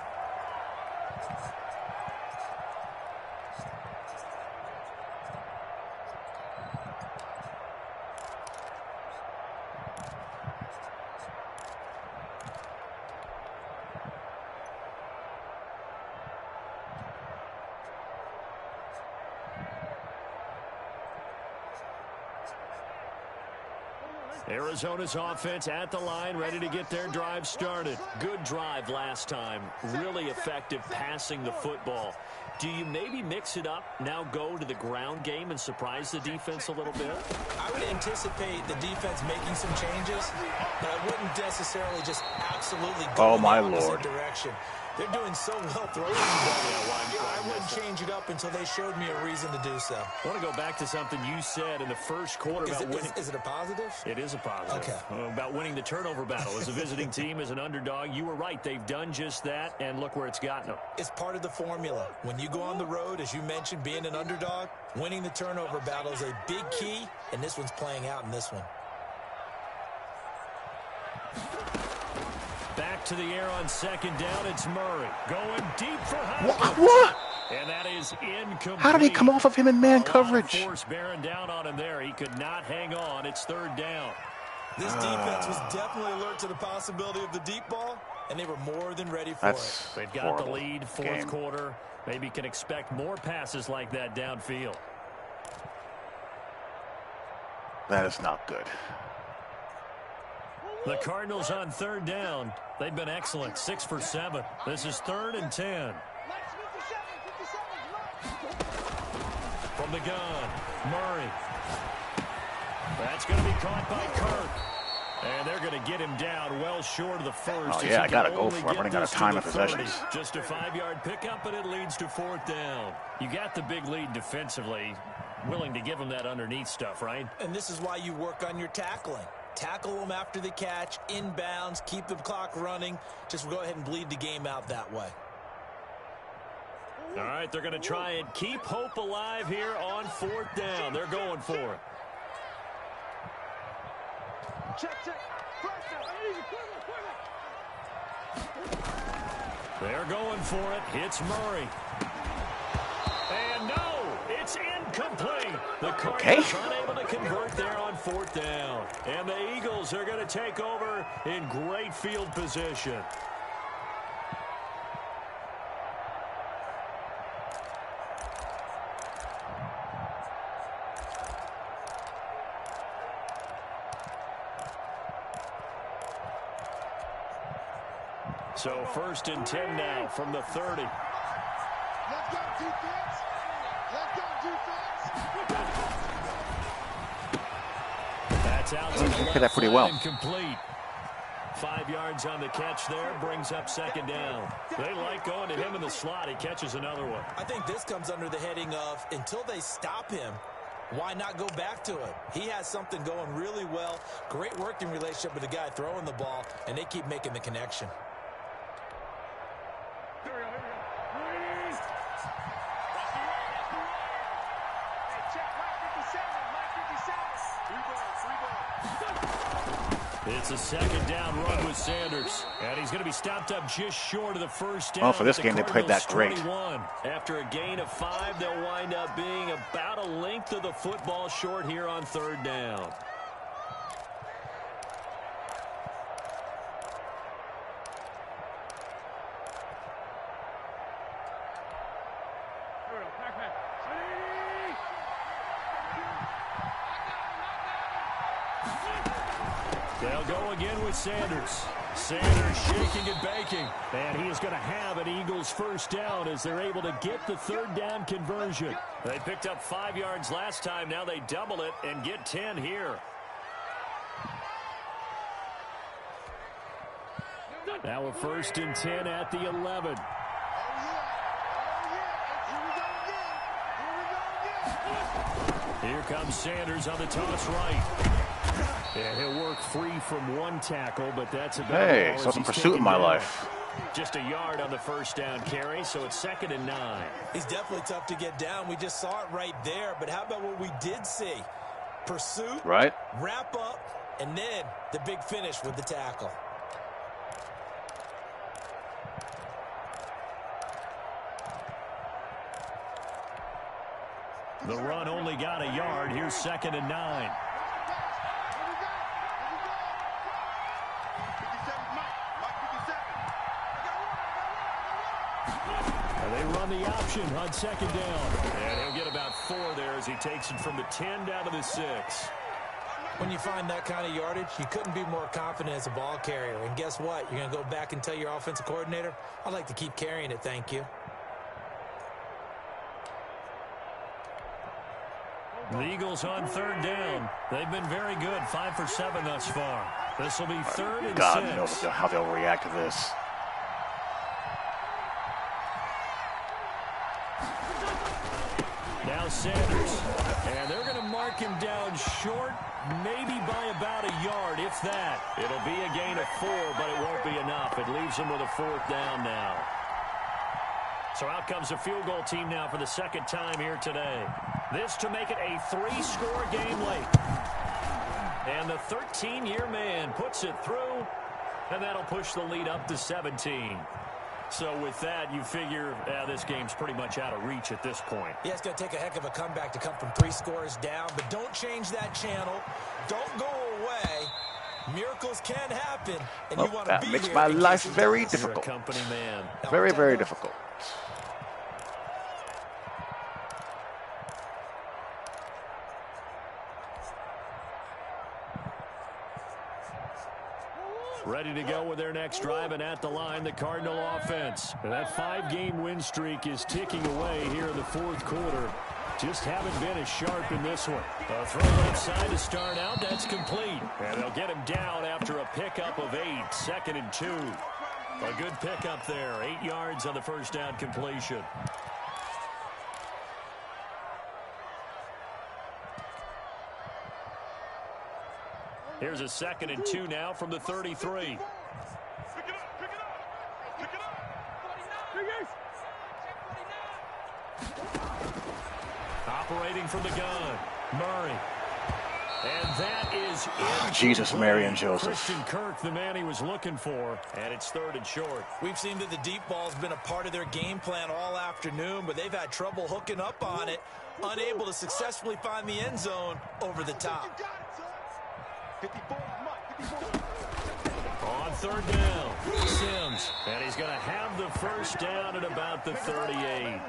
Arizona's offense at the line, ready to get their drive started. Good drive last time. Really effective passing the football. Do you maybe mix it up, now go to the ground game and surprise the defense a little bit? I would anticipate the defense making some changes, but I wouldn't necessarily just absolutely go in the opposite direction. They're doing so well throwing the ball. I wouldn't change it up until they showed me a reason to do so. I want to go back to something you said in the first quarter about winning. Is it a positive? It is a positive. Okay. About winning the turnover battle as a visiting team, as an underdog. You were right. They've done just that, and look where it's gotten them. It's part of the formula. When you go on the road, as you mentioned, being an underdog, winning the turnover battle is a big key, and this one's playing out in this one. Back to the air on second down. It's Murray going deep for Hopkins. What? And that is incomplete. How did he come off of him in man coverage? Force bearing down on him there. He could not hang on. It's third down. This defense was definitely alert to the possibility of the deep ball, and they were more than ready for it. They've got the lead, fourth quarter. Maybe can expect more passes like that downfield. That is not good. The Cardinals on third down. They've been excellent, 6 for 7. This is 3rd and 10. From the gun, Murray. That's going to be caught by Kirk. And they're going to get him down well short of the first. Oh, yeah, I got to go for it. I'm running out of time and possessions. Just a 5-yard pickup, and it leads to 4th down. You got the big lead defensively. Willing to give them that underneath stuff, right? And this is why you work on your tackling. Tackle them after the catch, inbounds, keep the clock running. Just go ahead and bleed the game out that way. All right, they're going to try and keep hope alive here on 4th down. They're going for it. They're going for it. Hits Murray. And no, it's incomplete. The Cardinals unable to convert there on 4th down. And the Eagles are going to take over in great field position. So 1st and 10 now from the 30. Let's go, defense. Let's go, defense. That's out to the left hit that pretty well. Complete. 5 yards on the catch there, brings up 2nd down. They like going to him in the slot. He catches another one. I think this comes under the heading of until they stop him, why not go back to it? He has something going really well. Great working relationship with the guy throwing the ball, and they keep making the connection. It's a 2nd down run with Sanders. And he's going to be stopped up just short of the 1st down. Oh, for this game, they played that great. 21. After a gain of 5, they'll wind up being about a length of the football short here on 3rd down. They'll go again with Sanders. Sanders shaking and baking. And he is going to have an Eagles 1st down as they're able to get the 3rd down conversion. They picked up 5 yards last time. Now they double it and get 10 here. Now a 1st and 10 at the 11. Here comes Sanders on the toss right. And he'll work free from one tackle, but that's a better Hey, ball saw as some he's pursuit in my taken down. life. Just a yard on the 1st down carry, so it's 2nd and 9. He's definitely tough to get down. We just saw it right there, but how about what we did see? Pursuit, Right? wrap up, and then the big finish with the tackle. The run only got a yard. Here's 2nd and 9. And they run the option on 2nd down. And he'll get about 4 there as he takes it from the 10 down to the 6. When you find that kind of yardage, you couldn't be more confident as a ball carrier. And guess what? You're going to go back and tell your offensive coordinator, I'd like to keep carrying it, thank you. The Eagles on 3rd down. They've been very good, 5 for 7 thus far. This will be 3rd and God 6. knows how they'll react to this. Now Sanders. And they're going to mark him down short, maybe by about a yard, if that. It'll be a gain of 4, but it won't be enough. It leaves him with a 4th down now. So out comes the field goal team now for the 2nd time here today. This to make it a 3-score game late. And the 13-year man puts it through, and that'll push the lead up to 17. So with that, you figure this game's pretty much out of reach at this point. Yeah, it's going to take a heck of a comeback to come from 3 scores down, but don't change that channel. Don't go away. Miracles can happen, and well, you want to that be makes here my in life case it very does. difficult. You're a company man. Very, very difficult. Ready to go with their next drive, and at the line, the Cardinal offense. And that 5-game win streak is ticking away here in the fourth quarter. Just haven't been as sharp in this one. A throw left side to start out. That's complete. And they'll get him down after a pickup of 8. 2nd and 2. A good pickup there. 8 yards on the first down completion. Here's a 2nd and 2 now from the 33. Operating from the gun, Murray. And that is it. Jesus, Mary and Joseph. Christian Kirk, the man he was looking for, and it's 3rd and short. We've seen that the deep ball's been a part of their game plan all afternoon, but they've had trouble hooking up on it, unable to successfully find the end zone over the top. On 3rd down, Sims, and he's going to have the first down at about the 38.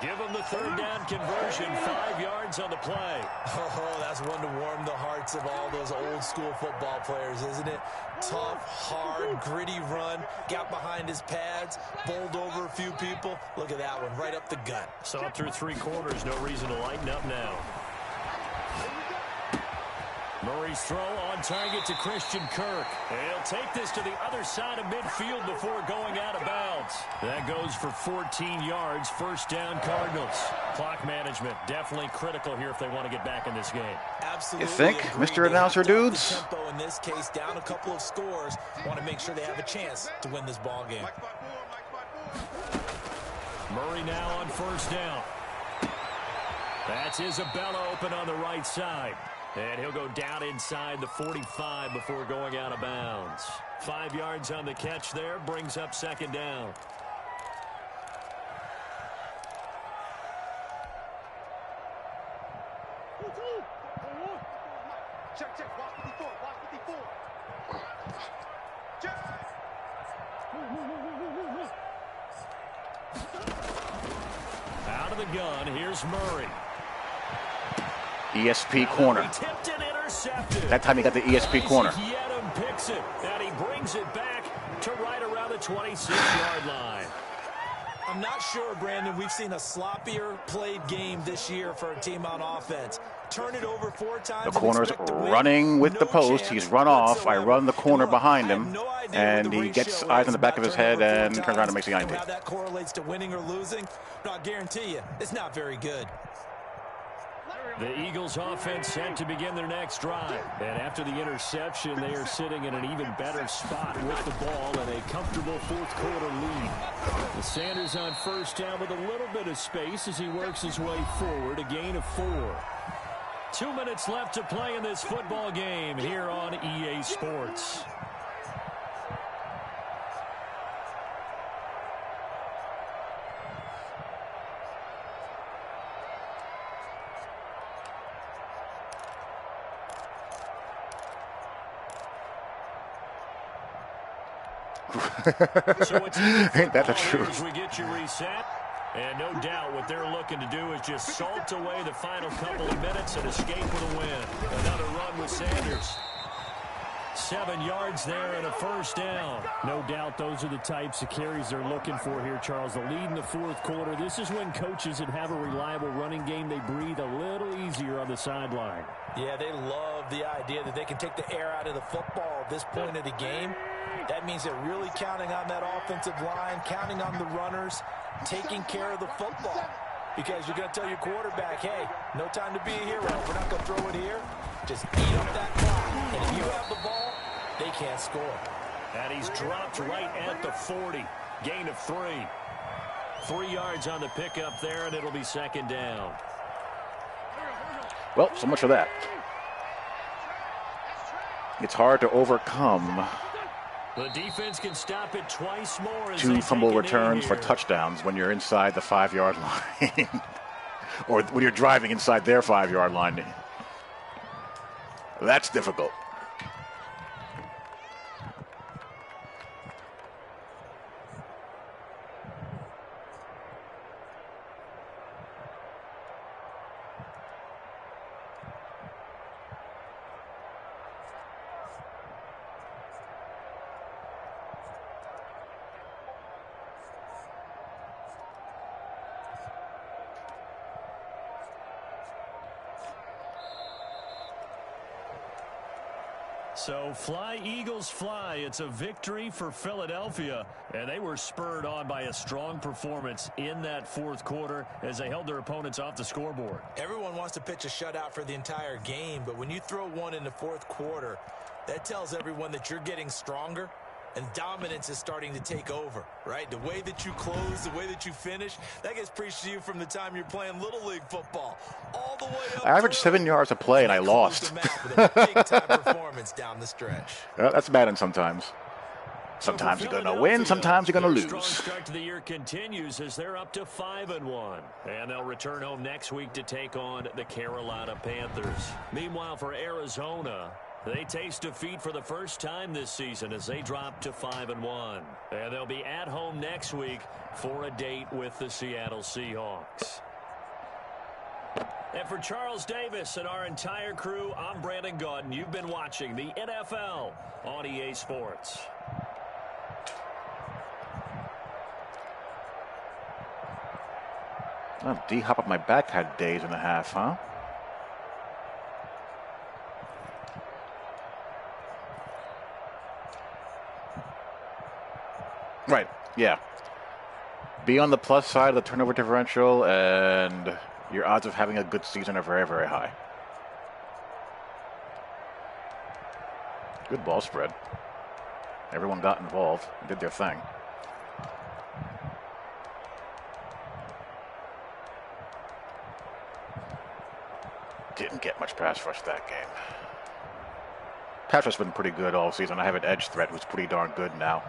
Give him the 3rd down conversion, 5 yards on the play. Oh, that's one to warm the hearts of all those old school football players, isn't it? Tough, hard, gritty run, got behind his pads, bowled over a few people. Look at that one, right up the gut. Saw through 3 quarters, no reason to lighten up now. Murray's throw on target to Christian Kirk. He'll take this to the other side of midfield before going out of bounds. That goes for 14 yards. First down, Cardinals. Clock management definitely critical here if they want to get back in this game. Absolutely. You think, Mr. Announcer dudes? Tempo in this case, down a couple of scores. Want to make sure they have a chance to win this ball game. Murray now on first down. That's Isabella open on the right side. And he'll go down inside the 45 before going out of bounds. 5 yards on the catch there, brings up 2nd down. Check, watch 54, watch 54. Check. Out of the gun, here's Murray. ESP corner. That time he got the ESP corner. Yedem picks it, and he brings it back to right around the 26-yard line. I'm not sure, Brandon, we've seen a sloppier played game this year for a team on offense. Turn it over 4 times. The corner's running with the post. He's run off. I run the corner behind him, and he gets eyes on the back of his head and turns around and makes the INT. How that correlates to winning or losing, but I guarantee you, it's not very good. The Eagles offense set to begin their next drive. And after the interception, they are sitting in an even better spot with the ball and a comfortable fourth quarter lead. The Sanders on first down with a little bit of space as he works his way forward, a gain of 4. 2 minutes left to play in this football game here on EA Sports. So it's ain't that the truth? We get you reset. And no doubt what they're looking to do is just salt away the final couple of minutes and escape with a win. Another run with Sanders. 7 yards there and a first down. No doubt those are the types of carries they're looking for here, Charles. The lead in the fourth quarter. This is when coaches that have a reliable running game, they breathe a little easier on the sideline. Yeah, they love the idea that they can take the air out of the football at this point of the game. That means they're really counting on that offensive line, counting on the runners, taking care of the football. Because you're going to tell your quarterback, hey, no time to be a hero. We're not going to throw it here. Just eat up that clock. And if you have the ball, they can't score. And he's dropped right at the 40. Gain of 3. 3 yards on the pickup there, and it'll be second down. Well, so much for that. It's hard to overcome The defense can stop it twice more. 2 fumble returns for touchdowns when you're inside the 5-yard line. Or when you're driving inside their 5-yard line. That's difficult. So fly, Eagles, fly. It's a victory for Philadelphia, and they were spurred on by a strong performance in that fourth quarter as they held their opponents off the scoreboard. Everyone wants to pitch a shutout for the entire game, but when you throw one in the fourth quarter, that tells everyone that you're getting stronger and dominance is starting to take over, right? The way that you close, the way that you finish, that gets preached to you from the time you're playing Little League football all the way up. I averaged 7 yards a play, and I lost. With a big-time performance down the stretch. Well, that's Madden sometimes. Sometimes you're going to win, sometimes you're going to Strong lose. start to the year continues as they're up to 5-1. And they'll return home next week to take on the Carolina Panthers. Meanwhile, for Arizona, they taste defeat for the first time this season as they drop to 5-1. And they'll be at home next week for a date with the Seattle Seahawks. And for Charles Davis and our entire crew, I'm Brandon Gaudin. You've been watching the NFL on EA Sports. Oh, D-Hop up my back had days and a half, huh? Right, yeah. Be on the plus side of the turnover differential, and your odds of having a good season are very, very high. Good ball spread. Everyone got involved and did their thing. Didn't get much pass rush that game. Pass rush has been pretty good all season. I have an edge threat who's pretty darn good now.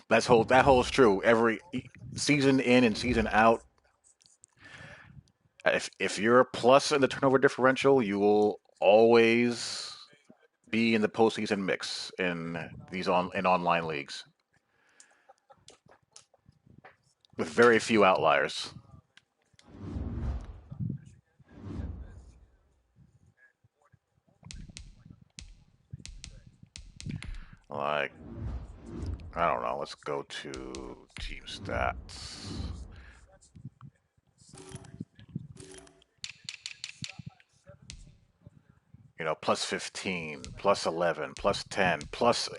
That holds true every season in and season out. If you're a plus in the turnover differential, you will always be in the postseason mix in these online leagues, with very few outliers. Like, I don't know. Let's go to team stats. You know, plus 15, plus 11, plus 10, plus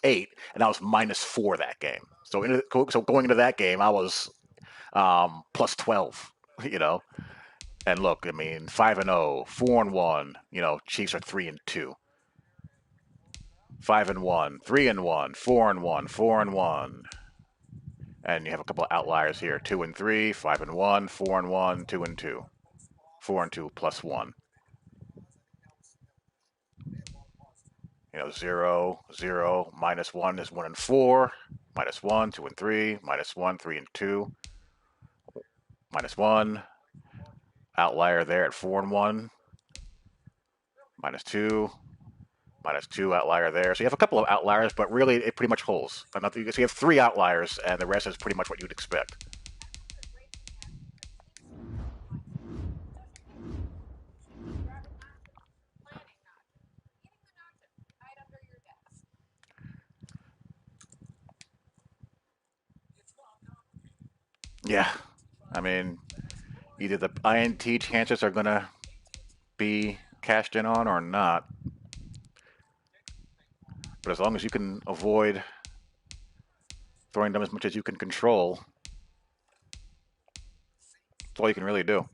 8, and I was minus 4 that game. So going into that game, I was plus 12, you know. And look, I mean, 5-0, 4-1, you know, Chiefs are 3-2. 5-1, 3-1, 4-1, 4-1. And you have a couple of outliers here, 2-3, 5-1, 4-1, 2-2. 4-2 plus 1. You know, 0, 0, minus 1 is 1-4, minus 1, 2-3, minus 1, 3-2, minus 1, outlier there at 4-1, minus 2, outlier there. So you have a couple of outliers, but really it pretty much holds. So you have 3 outliers, and the rest is pretty much what you'd expect. Yeah, I mean, either the INT chances are going to be cashed in on or not. But as long as you can avoid throwing them as much as you can control, that's all you can really do.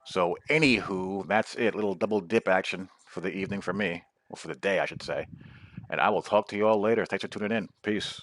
So anywho, that's it. Little double dip action for the evening for me, or for the day, I should say. And I will talk to you all later. Thanks for tuning in. Peace.